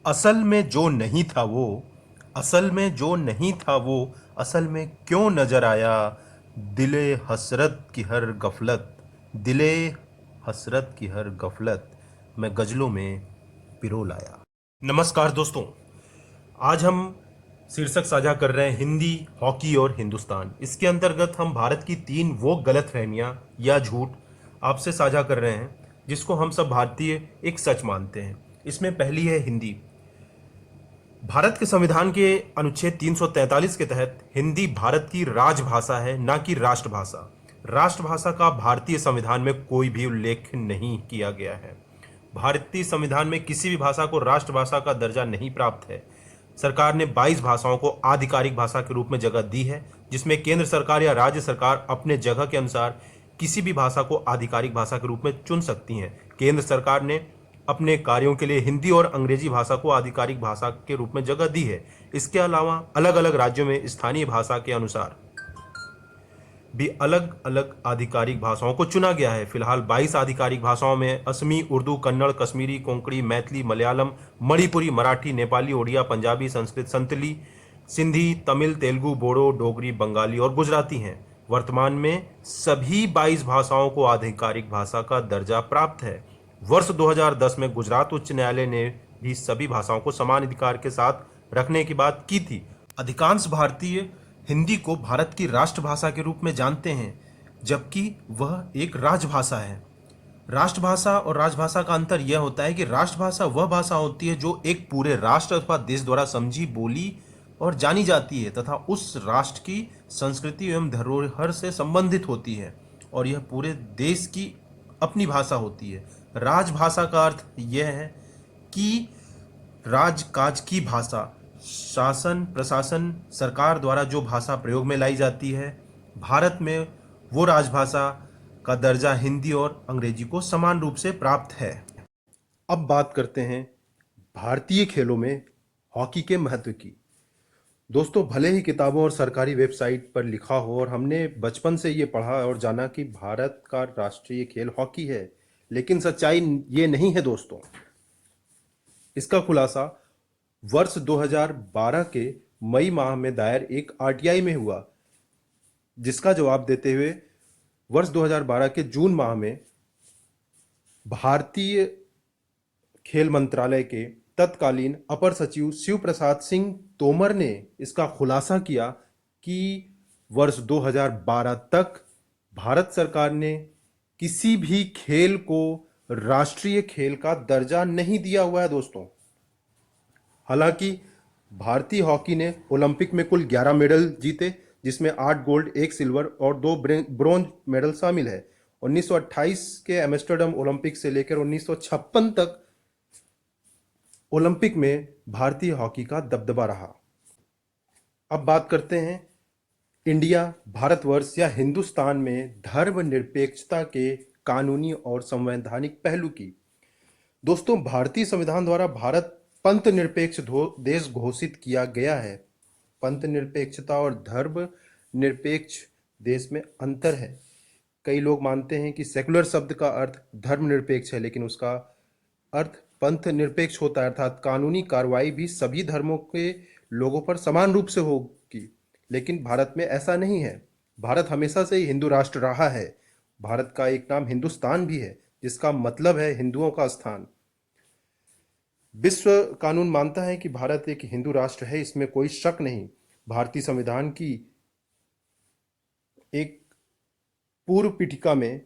असल में जो नहीं था वो, असल में जो नहीं था वो, असल में क्यों नजर आया। दिले हसरत की हर गफलत, दिले हसरत की हर गफलत मैं गजलों में पिरो लाया। नमस्कार दोस्तों, आज हम शीर्षक साझा कर रहे हैं हिंदी, हॉकी और हिंदुस्तान। इसके अंतर्गत हम भारत की तीन वो गलतफहमियां या झूठ आपसे साझा कर रहे हैं जिसको हम सब भारतीय एक सच मानते हैं। इसमें पहली है हिंदी। भारत के संविधान के अनुच्छेद 343 के तहत हिंदी भारत की राजभाषा है, ना कि राष्ट्रभाषा। राष्ट्रभाषा का भारतीय संविधान में कोई भी उल्लेख नहीं किया गया है। भारतीय संविधान में किसी भी भाषा को राष्ट्रभाषा का दर्जा नहीं प्राप्त है। सरकार ने 22 भाषाओं को आधिकारिक भाषा के रूप में जगह दी है, जिसमें केंद्र सरकार या राज्य सरकार अपने जगह के अनुसार किसी भी भाषा को आधिकारिक भाषा के रूप में चुन सकती हैं। केंद्र सरकार ने अपने कार्यों के लिए हिंदी और अंग्रेजी भाषा को आधिकारिक भाषा के रूप में जगह दी है। इसके अलावा अलग अलग राज्यों में स्थानीय भाषा के अनुसार भी अलग अलग आधिकारिक भाषाओं को चुना गया है। फिलहाल 22 आधिकारिक भाषाओं में असमी, उर्दू, कन्नड़, कश्मीरी, कोंकणी, मैथिली, मलयालम, मणिपुरी, मराठी, नेपाली, ओडिया, पंजाबी, संस्कृत, संतली, सिंधी, तमिल, तेलुगु, बोडो, डोगरी, बंगाली और गुजराती हैं। वर्तमान में सभी 22 भाषाओं को आधिकारिक भाषा का दर्जा प्राप्त है। वर्ष 2010 में गुजरात उच्च न्यायालय ने भी सभी भाषाओं को समान अधिकार के साथ रखने की बात की थी। अधिकांश भारतीय हिंदी को भारत की राष्ट्रभाषा के रूप में जानते हैं, जबकि वह एक राजभाषा है। राष्ट्रभाषा और राजभाषा का अंतर यह होता है कि राष्ट्रभाषा वह भाषा होती है जो एक पूरे राष्ट्र अथवा देश द्वारा समझी, बोली और जानी जाती है तथा उस राष्ट्र की संस्कृति एवं धरोहर से संबंधित होती है, और यह पूरे देश की अपनी भाषा होती है। राजभाषा का अर्थ यह है कि राजकाज की भाषा, शासन प्रशासन सरकार द्वारा जो भाषा प्रयोग में लाई जाती है। भारत में वो राजभाषा का दर्जा हिंदी और अंग्रेजी को समान रूप से प्राप्त है। अब बात करते हैं भारतीय खेलों में हॉकी के महत्व की। दोस्तों, भले ही किताबों और सरकारी वेबसाइट पर लिखा हो और हमने बचपन से ये पढ़ा और जाना कि भारत का राष्ट्रीय खेल हॉकी है, लेकिन सच्चाई ये नहीं है दोस्तों। इसका खुलासा वर्ष 2012 के मई माह में दायर एक आरटीआई में हुआ, जिसका जवाब देते हुए वर्ष 2012 के जून माह में भारतीय खेल मंत्रालय के तत्कालीन अपर सचिव शिव प्रसाद सिंह तोमर ने इसका खुलासा किया कि वर्ष 2012 तक भारत सरकार ने किसी भी खेल को राष्ट्रीय खेल का दर्जा नहीं दिया हुआ है दोस्तों। हालांकि भारतीय हॉकी ने ओलंपिक में कुल 11 मेडल जीते, जिसमें 8 गोल्ड, 1 सिल्वर और 2 ब्रोंज मेडल शामिल है। 1928 के एम्स्टर्डम ओलंपिक से लेकर 1956 तक ओलंपिक में भारतीय हॉकी का दबदबा रहा। अब बात करते हैं इंडिया, भारतवर्ष या हिंदुस्तान में धर्मनिरपेक्षता के कानूनी और संवैधानिक पहलू की। दोस्तों, भारतीय संविधान द्वारा भारत पंथ निरपेक्ष देश घोषित किया गया है। पंथ निरपेक्षता और धर्म निरपेक्ष देश में अंतर है। कई लोग मानते हैं कि सेकुलर शब्द का अर्थ धर्मनिरपेक्ष है, लेकिन उसका अर्थ पंथ निरपेक्ष होता है, अर्थात कानूनी कार्रवाई भी सभी धर्मों के लोगों पर समान रूप से होगी। लेकिन भारत में ऐसा नहीं है। भारत हमेशा से ही हिंदू राष्ट्र रहा है। भारत का एक नाम हिंदुस्तान भी है, जिसका मतलब है हिंदुओं का स्थान। विश्व कानून मानता है कि भारत एक हिंदू राष्ट्र है, इसमें कोई शक नहीं। भारतीय संविधान की एक पूर्व पीठिका में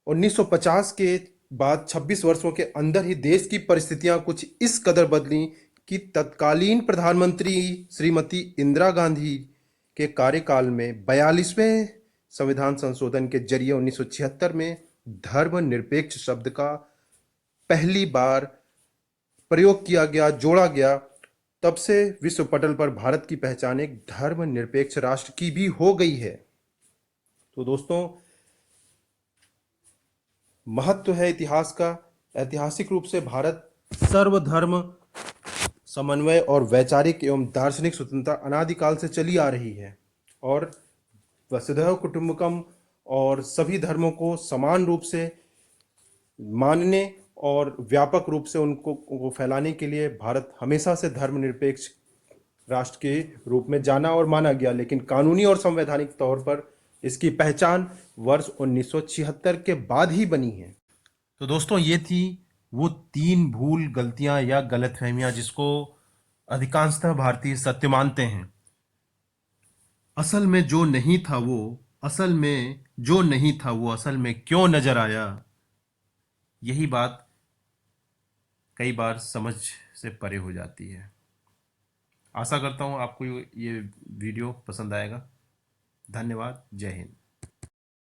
1950 के बाद 26 वर्षों के अंदर ही देश की परिस्थितियां कुछ इस कदर बदली कि तत्कालीन प्रधानमंत्री श्रीमती इंदिरा गांधी के कार्यकाल में 42वें संविधान संशोधन के जरिए 1976 में धर्मनिरपेक्ष शब्द का पहली बार प्रयोग किया गया, जोड़ा गया। तब से विश्व पटल पर भारत की पहचान एक धर्मनिरपेक्ष राष्ट्र की भी हो गई है। तो दोस्तों, महत्व है इतिहास का। ऐतिहासिक रूप से भारत सर्वधर्म समन्वय और वैचारिक एवं दार्शनिक स्वतंत्रता अनादिकाल से चली आ रही है, और वसुधैव कुटुंबकम और सभी धर्मों को समान रूप से मानने और व्यापक रूप से उनको को फैलाने के लिए भारत हमेशा से धर्मनिरपेक्ष राष्ट्र के रूप में जाना और माना गया, लेकिन कानूनी और संवैधानिक तौर पर इसकी पहचान वर्ष 1976 के बाद ही बनी है। तो दोस्तों, ये थी वो 3 भूल, गलतियां या गलतफहमियां जिसको अधिकांशतः भारतीय सत्य मानते हैं। असल में जो नहीं था वो, असल में जो नहीं था वो असल में क्यों नजर आया, यही बात कई बार समझ से परे हो जाती है। आशा करता हूँ आपको ये वीडियो पसंद आएगा। धन्यवाद। जय हिंद।